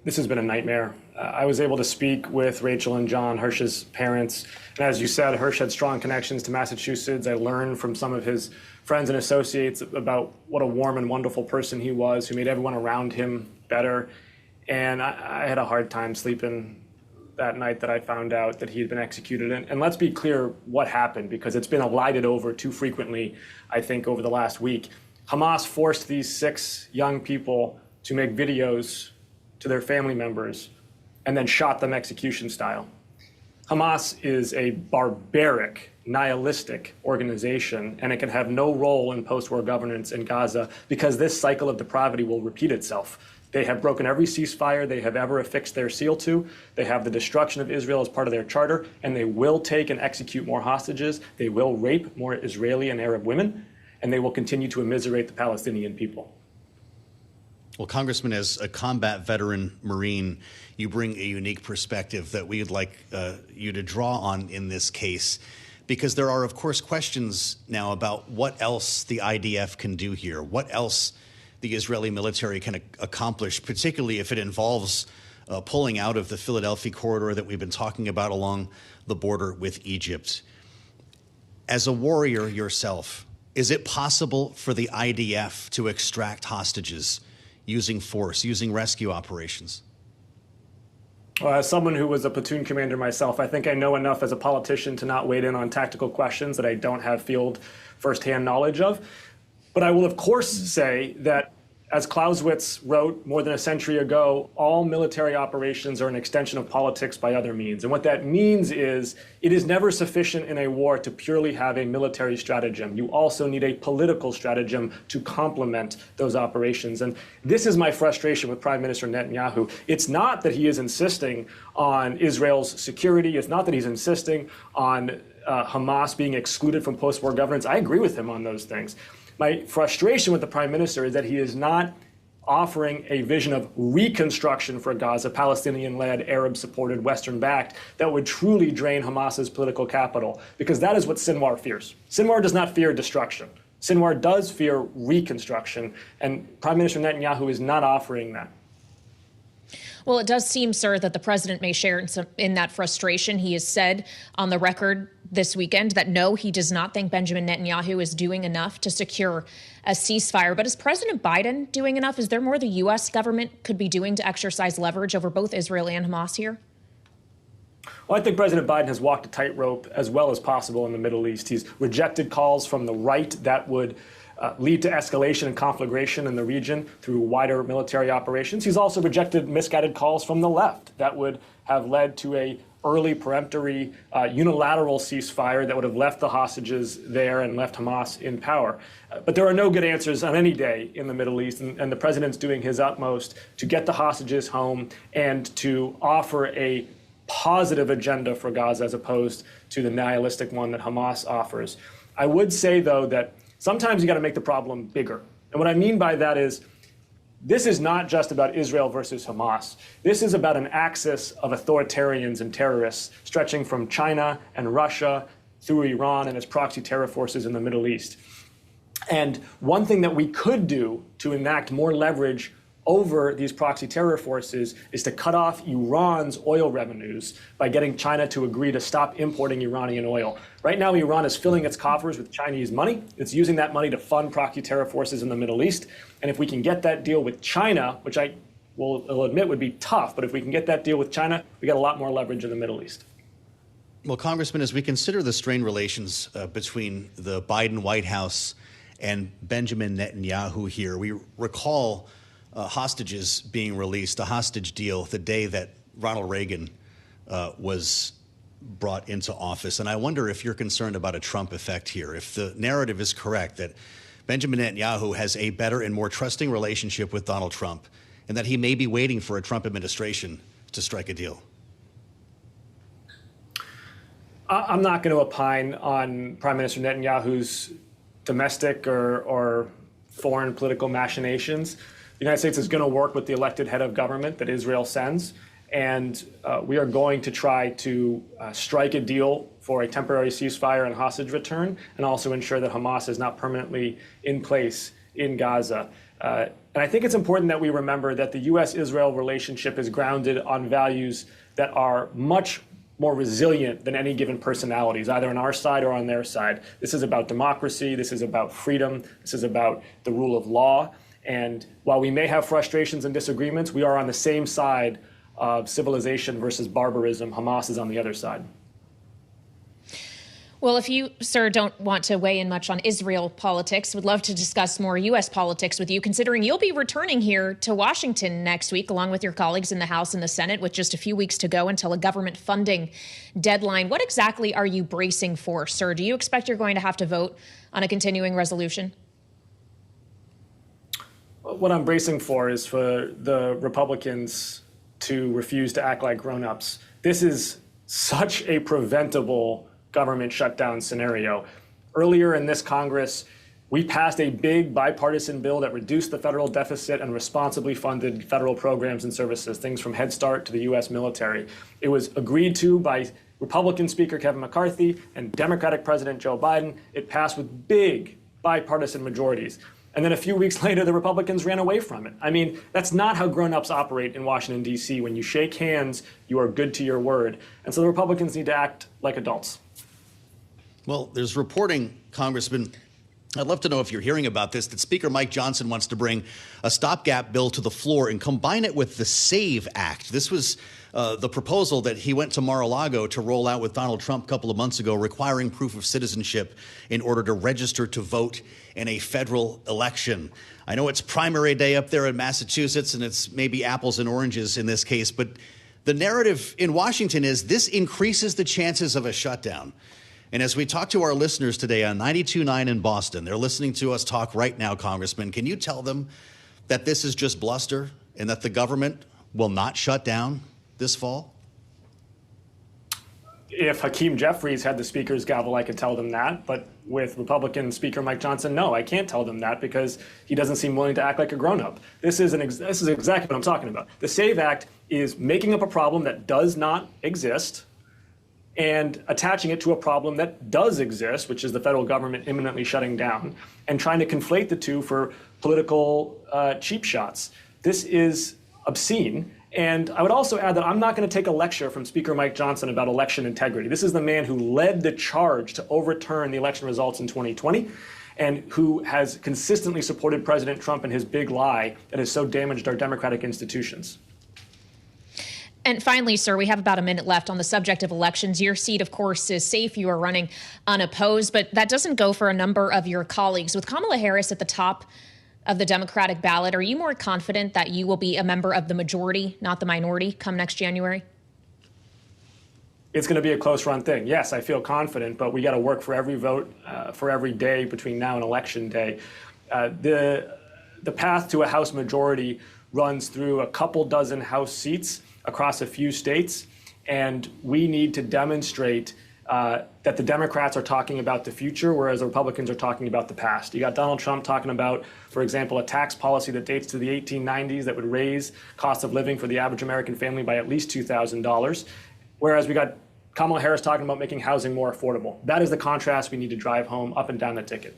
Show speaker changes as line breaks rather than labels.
This has been a nightmare. I was able to speak with Rachel and John, Hirsch's parents. And as you said, Hirsch had strong connections to Massachusetts. I learned from some of his friends and associates about what a warm and wonderful person he was, who made everyone around him better. And I had a hard time sleeping that night that I found out that he had been executed. And let's be clear what happened, because it's been elided over too frequently, I think, over the last week. Hamas forced these 6 young people to make videos to their family members and then shot them execution style. Hamas is a barbaric, nihilistic organization, and it can have no role in post-war governance in Gaza because this cycle of depravity will repeat itself. They have broken every ceasefire they have ever affixed their seal to. They have the destruction of Israel as part of their charter, and they will take and execute more hostages. They will rape more Israeli and Arab women, and they will continue to immiserate the Palestinian people.
Well, Congressman, as a combat veteran Marine, you bring a unique perspective that we'd like you to draw on in this case, because there are, of course, questions now about what else the IDF can do here, what else the Israeli military can accomplish, particularly if it involves pulling out of the Philadelphia corridor that we've been talking about along the border with Egypt. As a warrior yourself, is it possible for the IDF to extract hostages using force, using rescue operations?
Well, as someone who was a platoon commander myself, I think I know enough as a politician to not wade in on tactical questions that I don't have field firsthand knowledge of. But I will, of course, say that, as Clausewitz wrote more than a century ago, all military operations are an extension of politics by other means. And what that means is it is never sufficient in a war to purely have a military stratagem. You also need a political stratagem to complement those operations. And this is my frustration with Prime Minister Netanyahu. It's not that he is insisting on Israel's security. It's not that he's insisting on Hamas being excluded from post-war governance. I agree with him on those things. My frustration with the Prime Minister is that he is not offering a vision of reconstruction for Gaza, Palestinian-led, Arab-supported, Western-backed, that would truly drain Hamas's political capital, because that is what Sinwar fears. Sinwar does not fear destruction. Sinwar does fear reconstruction, and Prime Minister Netanyahu is not offering that.
Well, it does seem, sir, that the president may share in that frustration. He has said on the record this weekend that no, he does not think Benjamin Netanyahu is doing enough to secure a ceasefire. But is President Biden doing enough? Is there more the U.S. government could be doing to exercise leverage over both Israel and Hamas here?
Well, I think President Biden has walked a tightrope as well as possible in the Middle East. He's rejected calls from the right that would lead to escalation and conflagration in the region through wider military operations. He's also rejected misguided calls from the left that would have led to a early peremptory unilateral ceasefire that would have left the hostages there and left Hamas in power. But there are no good answers on any day in the Middle East, and the president's doing his utmost to get the hostages home and to offer a positive agenda for Gaza as opposed to the nihilistic one that Hamas offers. I would say, though, that sometimes you got to make the problem bigger. And what I mean by that is, this is not just about Israel versus Hamas. This is about an axis of authoritarians and terrorists stretching from China and Russia through Iran and its proxy terror forces in the Middle East. And one thing that we could do to enact more leverage over these proxy terror forces is to cut off Iran's oil revenues by getting China to agree to stop importing Iranian oil. Right now, Iran is filling its coffers with Chinese money. It's using that money to fund proxy terror forces in the Middle East. And if we can get that deal with China, which I will admit would be tough, but if we can get that deal with China, we got a lot more leverage in the Middle East.
Well, Congressman, as we consider the strained relations between the Biden White House and Benjamin Netanyahu here, we recall hostages being released, a hostage deal, the day that Ronald Reagan was brought into office. And I wonder if you're concerned about a Trump effect here. If the narrative is correct that Benjamin Netanyahu has a better and more trusting relationship with Donald Trump, and that he may be waiting for a Trump administration to strike a deal.
I'm not going to opine on Prime Minister Netanyahu's domestic or foreign political machinations. The United States is going to work with the elected head of government that Israel sends, and we are going to try to strike a deal for a temporary ceasefire and hostage return, and also ensure that Hamas is not permanently in place in Gaza. And I think it's important that we remember that the U.S.-Israel relationship is grounded on values that are much more resilient than any given personalities, either on our side or on their side. This is about democracy. This is about freedom. This is about the rule of law. And while we may have frustrations and disagreements, we are on the same side of civilization versus barbarism. Hamas is on the other side.
Well, if you, sir, don't want to weigh in much on Israel politics, would love to discuss more U.S. politics with you, considering you'll be returning here to Washington next week, along with your colleagues in the House and the Senate, with just a few weeks to go until a government funding deadline. What exactly are you bracing for, sir? Do you expect you're going to have to vote on a continuing resolution?
What I'm bracing for is for the Republicans to refuse to act like grown-ups. This is such a preventable government shutdown scenario. Earlier in this Congress, we passed a big bipartisan bill that reduced the federal deficit and responsibly funded federal programs and services, things from Head Start to the U.S. military. It was agreed to by Republican Speaker Kevin McCarthy and Democratic President Joe Biden. It passed with big bipartisan majorities. And then a few weeks later, the Republicans ran away from it. I mean, that's not how grown-ups operate in Washington, D.C. When you shake hands, you are good to your word. And so the Republicans need to act like adults.
Well, there's reporting, Congressman, I'd love to know if you're hearing about this, that Speaker Mike Johnson wants to bring a stopgap bill to the floor and combine it with the SAVE Act. This was the proposal that he went to Mar-a-Lago to roll out with Donald Trump a couple of months ago, requiring proof of citizenship in order to register to vote in a federal election. I know it's primary day up there in Massachusetts, and it's maybe apples and oranges in this case, but the narrative in Washington is this increases the chances of a shutdown. And as we talk to our listeners today on 92.9 in Boston, they're listening to us talk right now, Congressman. Can you tell them that this is just bluster and that the government will not shut down this fall?
If Hakeem Jeffries had the speaker's gavel, I could tell them that. But with Republican Speaker Mike Johnson, no, I can't tell them that because he doesn't seem willing to act like a grown-up. This is exactly what I'm talking about. The SAVE Act is making up a problem that does not exist and attaching it to a problem that does exist, which is the federal government imminently shutting down, and trying to conflate the two for political cheap shots. This is obscene. And I would also add that I'm not going to take a lecture from Speaker Mike Johnson about election integrity. This is the man who led the charge to overturn the election results in 2020 and who has consistently supported President Trump and his big lie that has so damaged our democratic institutions.
And finally, sir, we have about a minute left on the subject of elections. Your seat, of course, is safe. You are running unopposed, but that doesn't go for a number of your colleagues. With Kamala Harris at the top of the Democratic ballot, are you more confident that you will be a member of the majority, not the minority, come next January?
It's going to be a close run thing. Yes, I feel confident, but we got to work for every vote, for every day between now and Election Day. The path to a House majority runs through a couple dozen House seats across a few states, and we need to demonstrate that the Democrats are talking about the future, whereas the Republicans are talking about the past. You got Donald Trump talking about, for example, a tax policy that dates to the 1890s that would raise cost of living for the average American family by at least $2,000, whereas we got Kamala Harris talking about making housing more affordable. That is the contrast we need to drive home up and down the ticket.